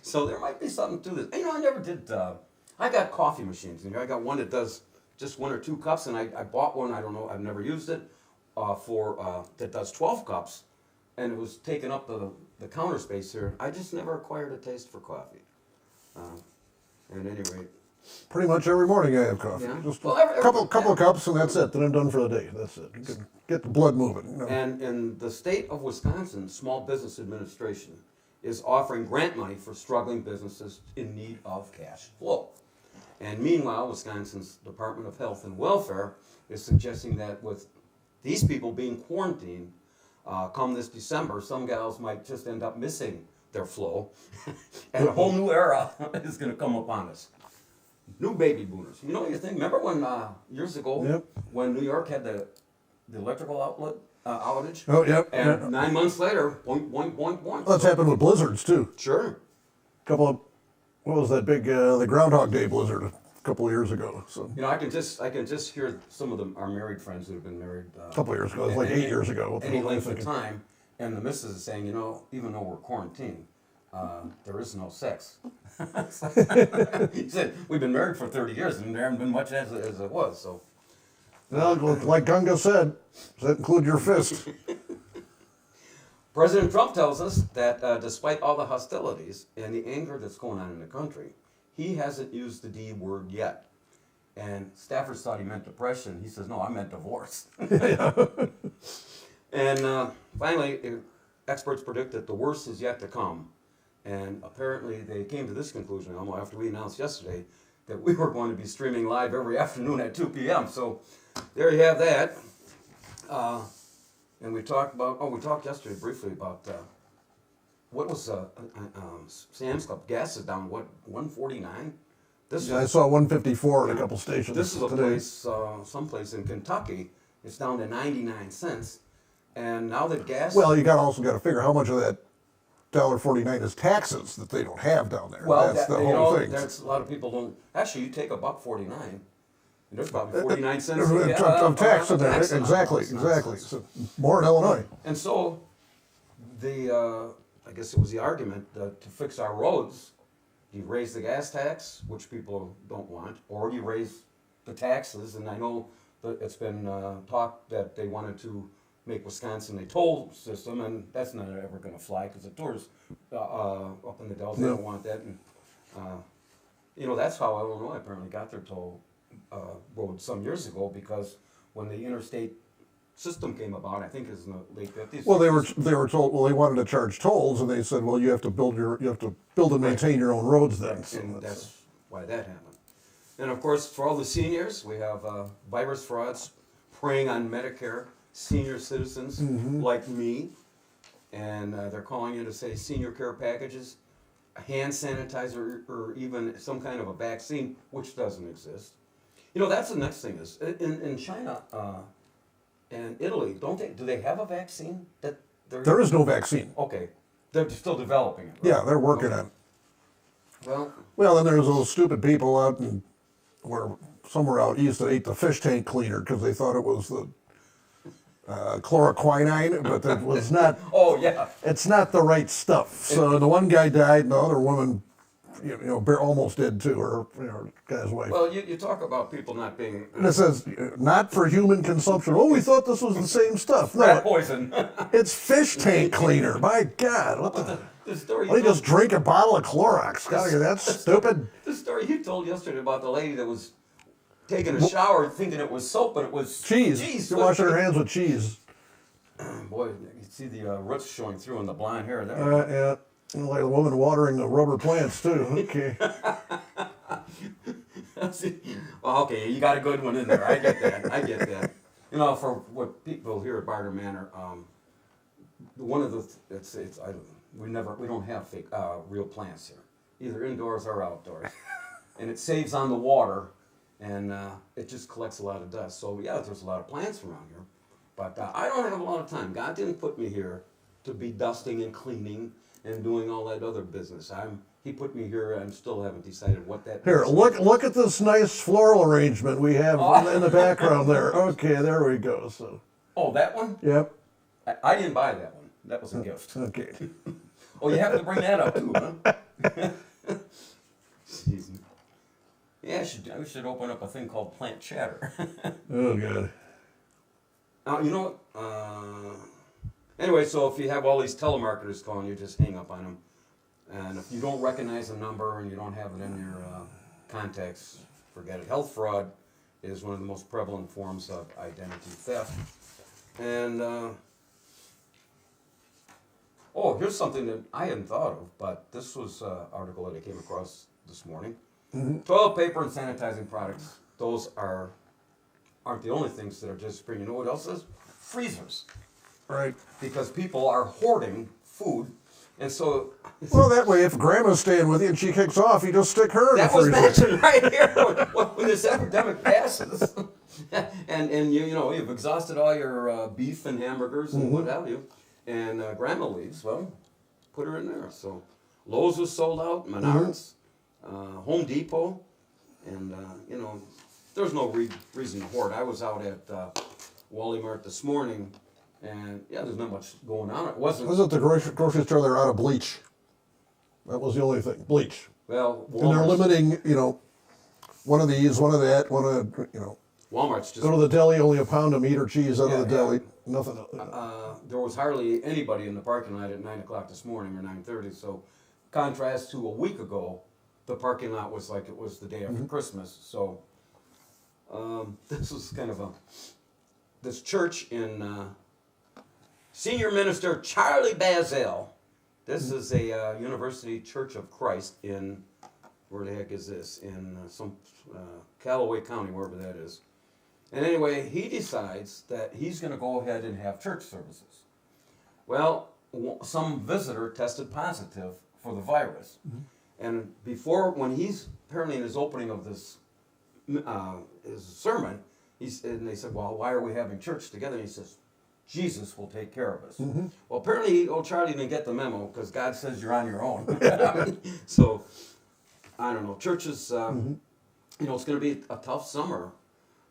So there might be something to this. I never did. I got coffee machines. I got one that does just 1 or 2 cups, and I bought one. I don't know. I've never used it that does 12 cups, and it was taking up the counter space here. I just never acquired a taste for coffee. At any rate. Pretty much every morning I have coffee. Yeah. Just Well, a couple cups, and that's it. Then I'm done for the day. That's it. Get the blood moving. And in the state of Wisconsin, Small Business Administration is offering grant money for struggling businesses in need of cash flow. And meanwhile, Wisconsin's Department of Health and Welfare is suggesting that with these people being quarantined, come this December, some gals might just end up missing their flow, and a whole new era is going to come upon us. New baby boomers. You know what you think? Remember when years ago, Yep. when New York had the electrical outlet outage? Oh, yep. And Yeah. 9 months later, boink, boink, boink, boink. That's happened with blizzards too. Sure. Couple of, what was that big, the Groundhog Day blizzard a couple of years ago? So You know, I can just hear some of them, our married friends who have been married. a couple of years ago, it was like 8 years ago. Any What am I length of thinking? time, and the missus is saying, you know, even though we're quarantined, there is no sex. He said, we've been married for 30 years, and there haven't been much as it was. So, Well, like Gunga said, does that include your fist? President Trump tells us that despite all the hostilities and the anger that's going on in the country, he hasn't used the D word yet. And staffers thought he meant depression. He says, no, I meant divorce. And finally, experts predict that the worst is yet to come. And apparently they came to this conclusion, Elmo, after we announced yesterday that we were going to be streaming live every afternoon at 2 p.m. So there you have that. And we talked yesterday briefly about what was Sam's Club. Gas is down, what, 149? This Yeah, I saw 154 at a couple stations This is a today. place, someplace in Kentucky. It's down to 99 cents. And now that gas... Well, you also got to figure how much of that $1.49 is taxes that they don't have down there. That's the whole thing. That's a lot of people don't... Actually, you take $1.49, and there's probably 49 cents Of tax in there. Exactly. So, more in Illinois. And so, I guess it was the argument that to fix our roads, you raise the gas tax, which people don't want, or you raise the taxes. And I know that it's been talked that they wanted to make Wisconsin a toll system, and that's not ever going to fly because the tourists up in the Dells, they don't want that. And that's how Illinois apparently got their toll road some years ago, because when the interstate system came about, I think it was in the late 50s. Well, they were told. Well, they wanted to charge tolls, and they said, well, you have to build and maintain your own roads then. Right. So And that's why that happened. And of course, for all the seniors, we have virus frauds preying on Medicare senior citizens like me, and they're calling in to say senior care packages, hand sanitizer, or even some kind of a vaccine, which doesn't exist. You know, that's the next thing is in China and Italy, do they have a vaccine that there is no vaccine. Okay, they're still developing it. Right? Yeah, they're working on it. Well, Then there's those stupid people out somewhere out east that ate the fish tank cleaner because they thought it was the chloroquine, but that was not. oh yeah. It's not the right stuff. So the one guy died, and the other woman, almost did too, or guy's wife. Well, you talk about people not being And it says not for human consumption. Oh, we thought this was the same stuff. No, rat poison. it's fish tank cleaner. My God, what the? The story Why don't you just drink a bottle of Clorox? Scottie, that's stupid. The story you told yesterday about the lady that was taking a shower thinking it was soap, but it was Cheese. You're washing her hands with cheese. Boy, you see the roots showing through in the blonde hair there. Yeah. Like a woman watering the rubber plants too. Okay. Well, okay, you got a good one in there. I get that. For what people here at Barter Manor, one of the we don't have fake real plants here, either indoors or outdoors, and it saves on the water, and it just collects a lot of dust. So yeah, there's a lot of plants around here, but I don't have a lot of time. God didn't put me here to be dusting and cleaning and doing all that other business. He put me here, and still haven't decided what that Here, means. look at this nice floral arrangement we have in the background there. Okay, there we go. So. Oh, that one? Yep. I didn't buy that one. That was a gift. Okay. Oh, you have to bring that up too, huh? Jeez. Yeah, we should open up a thing called Plant Chatter. Oh God. Now, you know what? Anyway, so if you have all these telemarketers calling you, just hang up on them. And if you don't recognize a number and you don't have it in your contacts, forget it. Health fraud is one of the most prevalent forms of identity theft. And, here's something that I hadn't thought of, but this was an article that I came across this morning. Toilet paper and sanitizing products, those aren't the only things that are just spring. You know what else is? Freezers. Right. Because people are hoarding food, and so. Well, that way, if Grandma's staying with you and she kicks off, you just stick her in the That was freezer. mentioned right here when this epidemic passes, and you've exhausted all your beef and hamburgers and what have you, and Grandma leaves. Well, put her in there. So Lowe's was sold out, Menards, Home Depot, and there's no reason to hoard. I was out at Wally Mart this morning, and there's not much going on. It wasn't. Was it the grocery store? They're out of bleach. That was the only thing. Bleach. Well, And they're limiting, one of these, one of that, one of, Walmart's just. go to the deli, only a pound of meat or cheese out of the Yeah, deli. Nothing. There was hardly anybody in the parking lot at 9 o'clock this morning or 9:30. So, contrast to a week ago, the parking lot was like it was the day after Christmas. So, this was kind of this church in Senior Minister Charlie Bazel. This is a University Church of Christ in, where the heck is this? In some Callaway County, wherever that is. And anyway, he decides that he's going to go ahead and have church services. Well, some visitor tested positive for the virus. And when he's apparently in his opening of this, his sermon, and they said, well, why are we having church together? And he says, Jesus will take care of us. Well, apparently, old Charlie didn't get the memo because God says you're on your own. So, I don't know. Churches, it's going to be a tough summer.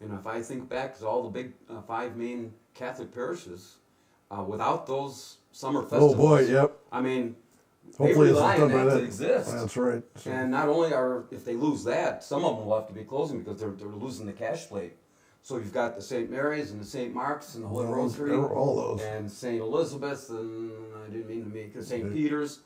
If I think back to all the big 5 main Catholic parishes, without those summer festivals. Oh boy, yep. I mean, Hopefully they it's rely done on by that then. to exist. That's right. So, And not only if they lose that, some of them will have to be closing because they're losing the cash plate. So you've got the St. Mary's and the St. Mark's and the Holy Rosary. all those. And St. Elizabeth's and I didn't mean to make St. Peter's.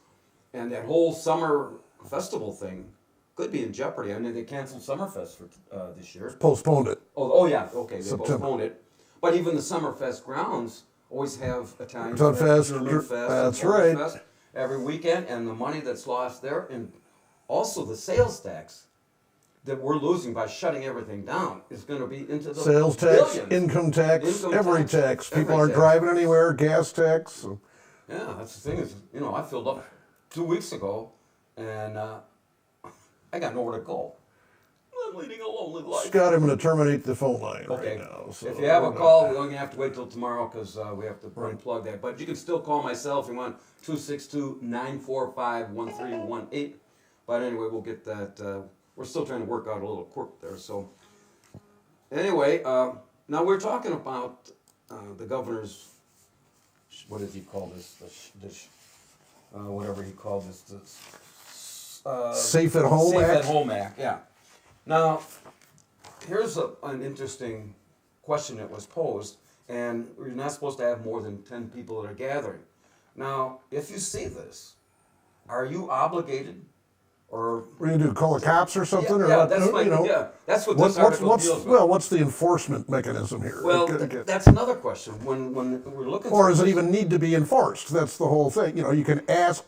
And that whole summer festival thing could be in jeopardy. I mean, they canceled Summerfest for this year. Postponed it. Oh yeah, okay, they September. postponed it. But even the Summerfest grounds always have Italian Fun Fest, German Fest, that's and right. Fest every weekend, and the money that's lost there, and also the sales tax that we're losing by shutting everything down is going to be into the Sales tax, billions. income tax, Income every tax, tax. People every aren't tax. driving anywhere, gas tax. So. Yeah, that's the thing is, I filled up 2 weeks ago, and I got nowhere to go. I'm leading a lonely life. Scott, I'm going to terminate the phone line Okay. right now. So If you have a call, we're going to have to wait till tomorrow because we have to unplug that. But you can still call myself if you want, 262-945-1318. But anyway, we'll get that. We're still trying to work out a little quirk there. So anyway, now we're talking about the governor's, what does he call this? Whatever he called this. Safe at Home Safe Act? at Home Act, yeah. Now, here's an interesting question that was posed, and you're not supposed to have more than 10 people that are gathering. Now, if you see this, are you obligated, or What are you going to do, call the cops or something? or yeah, what? that's that's what this article deals with. What's the enforcement mechanism here? Well, that's another question. When we're looking, Or through does it this- even need to be enforced? That's the whole thing. You can ask.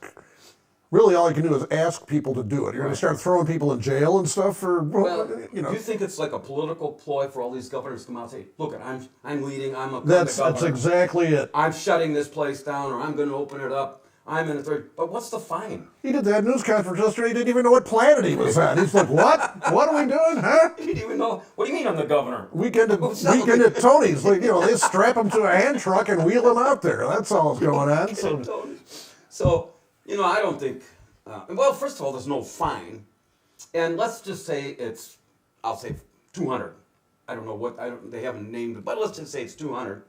Really, all you can do is ask people to do it. You're going to start throwing people in jail and stuff for, Well, do you think it's like a political ploy for all these governors to come out and say, "Look, I'm leading. I'm the That's governor. exactly it. I'm shutting this place down, or I'm going to open it up. I'm in a third." But what's the fine? He did that news conference yesterday. He didn't even know what planet he was on. He's like, "What? What are we doing, huh?" He didn't even know. What do you mean I'm the governor? Weekend at celebrating. Tony's. Like, they strap him to a hand truck and wheel him out there. That's all that's going on. So, I don't think. Well, first of all, there's no fine, and let's just say I'll say 200. I don't know what they haven't named it, but let's just say it's 200.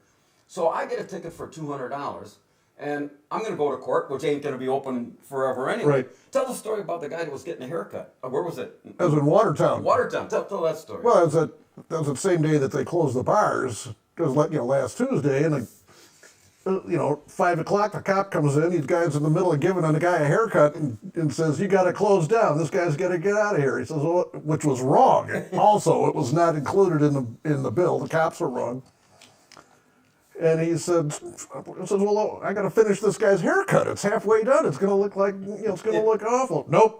So I get a ticket for $200, and I'm going to go to court, which ain't going to be open forever anyway. Right. Tell the story about the guy that was getting a haircut. Where was it? That was in Watertown. Watertown. Tell that story. Well, that was the same day that they closed the bars. It was last Tuesday, and 5 o'clock, the cop comes in. These guys in the middle of giving the guy a haircut and says, "You got to close down. This guy's got to get out of here." He says, "Well," which was wrong. Also, it was not included in the bill. The cops were wrong. And he said, "Well, I got to finish this guy's haircut. It's halfway done. It's going to look like, it's going to look awful." Nope.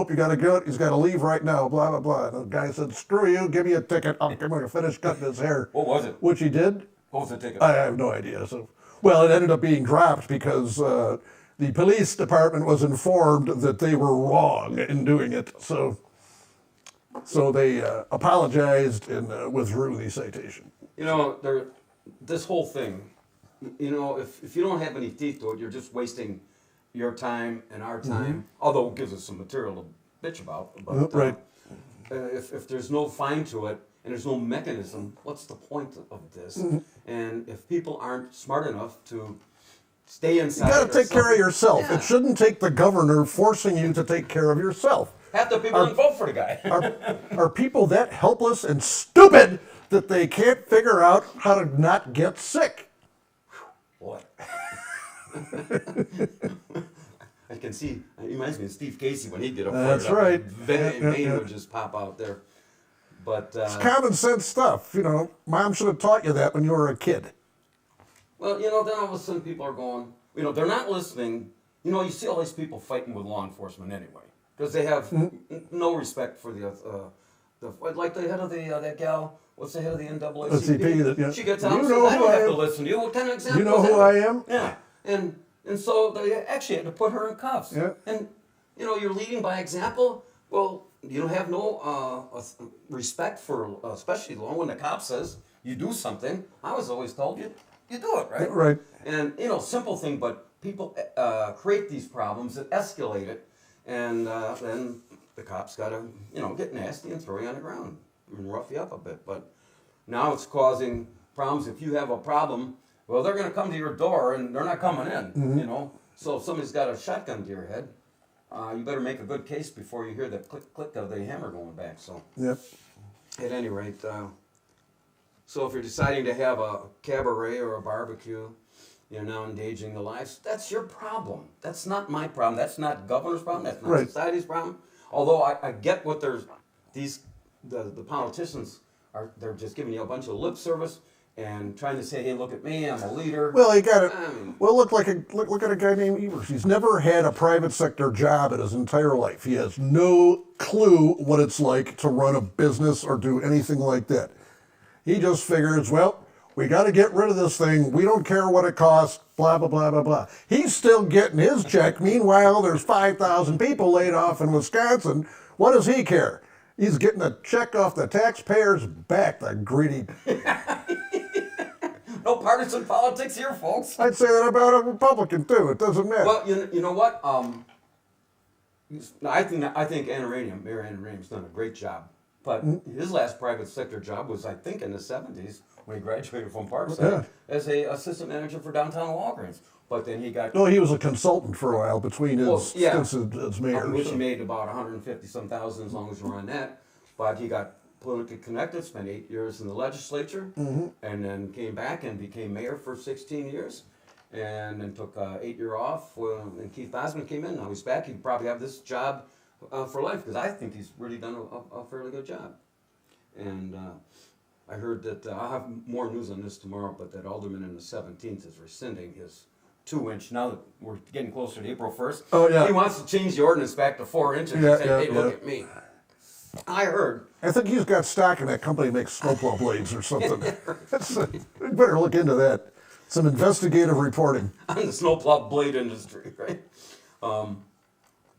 You got to go. He's got to leave right now. Blah blah blah. And the guy said, "Screw you. Give me a ticket. I'm going to finish cutting his hair." What was it? Which he did. What was the ticket? I have no idea. So, Well, it ended up being dropped because the police department was informed that they were wrong in doing it. So they apologized and withdrew the citation. You know, this whole thing, you know, if you don't have any teeth to it, you're just wasting your time and our time, although it gives us some material to bitch about. But, Right. If there's no fine to it and there's no mechanism, what's the point of this? And if people aren't smart enough to stay inside, You got to take care of yourself. Yeah. It shouldn't take the governor forcing you to take care of yourself. Half the people didn't vote for the guy. Are people that helpless and stupid that they can't figure out how to not get sick? Boy. I can see, it reminds me of Steve Casey when he did a fired That's up. right. Vein would just pop out there. But, It's common sense stuff. You know, mom should have taught you that when you were a kid. well, you know, then all of a sudden people are going, you know, they're not listening. You know, you see all these people fighting with law enforcement anyway. Because they have no respect for like the head of that gal, what's the head of the NAACP? She gets out and says, I don't have to listen to you. What kind of example You know is who that? I am? Yeah. And so they actually had to put her in cuffs. Yeah. And, you know, you're leading by example. Well, you don't have no respect for, especially law. When the cop says you do something, I was always told you do it, right? Right. And, you know, simple thing, but people create these problems that escalate it. And then the cops got to, you know, get nasty and throw you on the ground and rough you up a bit. But now it's causing problems. If you have a problem, well, they're going to come to your door and they're not coming in, you know. So if somebody's got a shotgun to your head, you better make a good case before you hear the click, click of the hammer going back. So Yep. at any rate, so if you're deciding to have a cabaret or a barbecue, you're now endangering the lives. That's your problem. That's not my problem. That's not governor's problem. That's not Right. society's problem. Although I get what the politicians are. They're just giving you a bunch of lip service and trying to say, "Hey, look at me. I'm a leader." Well, you got it. I mean, Well, look at a guy named Evers. He's never had a private sector job in his entire life. He has no clue what it's like to run a business or do anything like that. He just figures, well, we got to get rid of this thing. We don't care what it costs, blah, blah, blah, blah, blah. He's still getting his check. Meanwhile, there's 5,000 people laid off in Wisconsin. What does he care? He's getting a check off the taxpayers' back, the greedy. no partisan politics here, folks. I'd say that about a Republican, too. It doesn't matter. Well, you know what? I think Mayor Ann Raniam's done a great job. But his last private sector job was, I think, in the 70s when he graduated from Parkside as a assistant manager for downtown Walgreens. But then he got... No, he was a consultant for a while between his stints as mayor. which he made about 150-some thousand as long as you run that. But he got politically connected, spent 8 years in the legislature, and then came back and became mayor for 16 years. And then took 8 year off and Keith Osmond came in. Now he's back. He'd probably have this job for life because I think he's really done a fairly good job. And I heard that I'll have more news on this tomorrow, but that Alderman in the 17th is rescinding his 2-inch. Now that we're getting closer to April 1st, Oh, yeah. he wants to change the ordinance back to 4 inches. Yeah, and say, hey, yeah, look yeah. at me. I heard. I think he's got stock in that company that makes snowplow blades or something. We better look into that. Some investigative reporting. On the snowplow blade industry, right?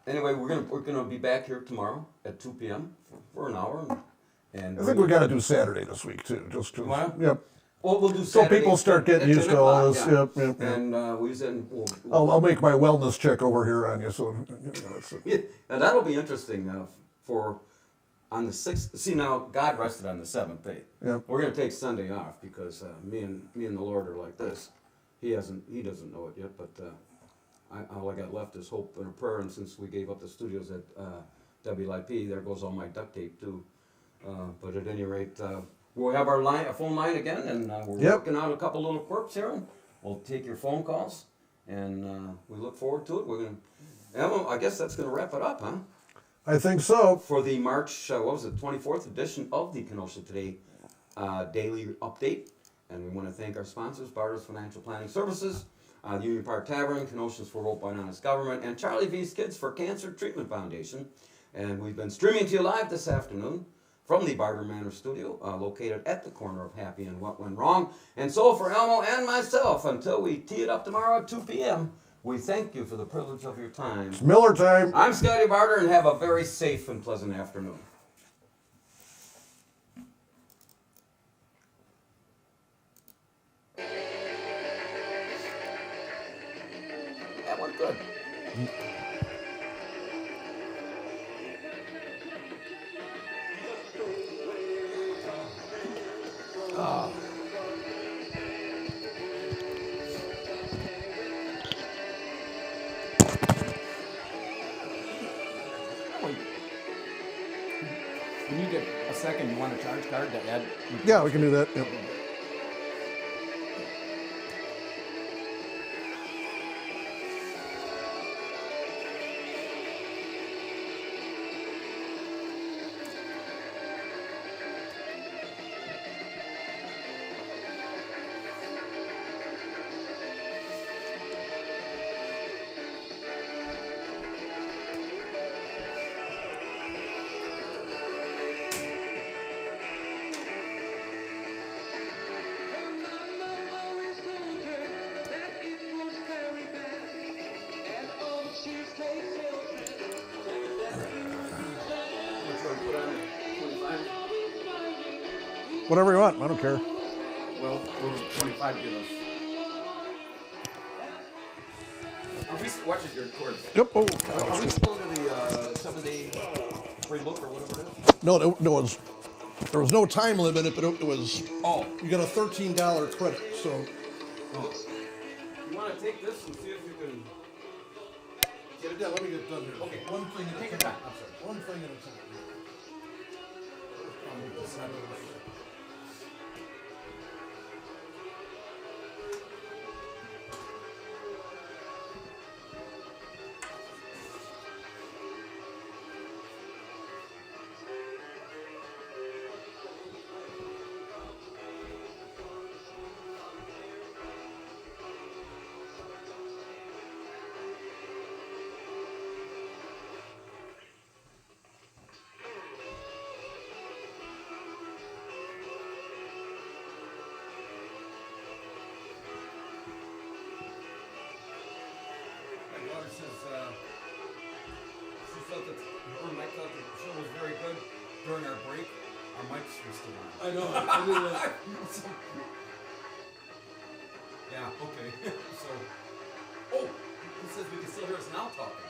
Anyway, we're gonna be back here tomorrow at 2 p.m. for an hour. And I think we got to do Saturday this week too, just to. Well, Yep. Well, we'll do So Saturday people start at getting used 10 to all o'clock, this. yeah. Yep, yep, yep. And we said I'll make my wellness check over here on you. So and that'll be interesting for on the 6th. See, now God rested on the 7th day. Yep. We're gonna take Sunday off because me and the Lord are like this. He doesn't know it yet, but all I got left is hope and a prayer. And since we gave up the studios at WIP, there goes all my duct tape too. But at any rate, we'll have our phone line again, and we're working out a couple little quirks here. And we'll take your phone calls, and we look forward to it. We're gonna, Emma, I guess that's gonna wrap it up, huh? I think so. For the March, 24th edition of the Kenosha Today Daily Update. And we want to thank our sponsors, Barter's Financial Planning Services, Union Park Tavern, Kenosha's for Hope by Honest Government, and Charlie V's Kids for Cancer Treatment Foundation. And we've been streaming to you live this afternoon from the Barter Manor Studio, located at the corner of Happy and What Went Wrong. And so for Elmo and myself, until we tee it up tomorrow at 2 p.m., we thank you for the privilege of your time. It's Miller time. I'm Scottie Barter, and have a very safe and pleasant afternoon. That went good. Oh. When you get a second, you want a charge card to add? Yeah, we can do that. Yep. Whatever you want. I don't care. Well, what does 25 give us? Are we watching your chords? Yep. Oh. Are we still to the 7-day free book or whatever it is? No, there was no time limit, but it was. Oh. You got a $13 credit, so. Oh. You want to take this and see if you can Yeah, let me get done here. Okay. One thing at Take a your time. time. I'm sorry. One thing at a time. My daughter says she felt that her and Mike thought the show was very good during our break. Our mics were still on. I know. I knew that. Yeah, okay. So, oh, he says we can still hear us now talking.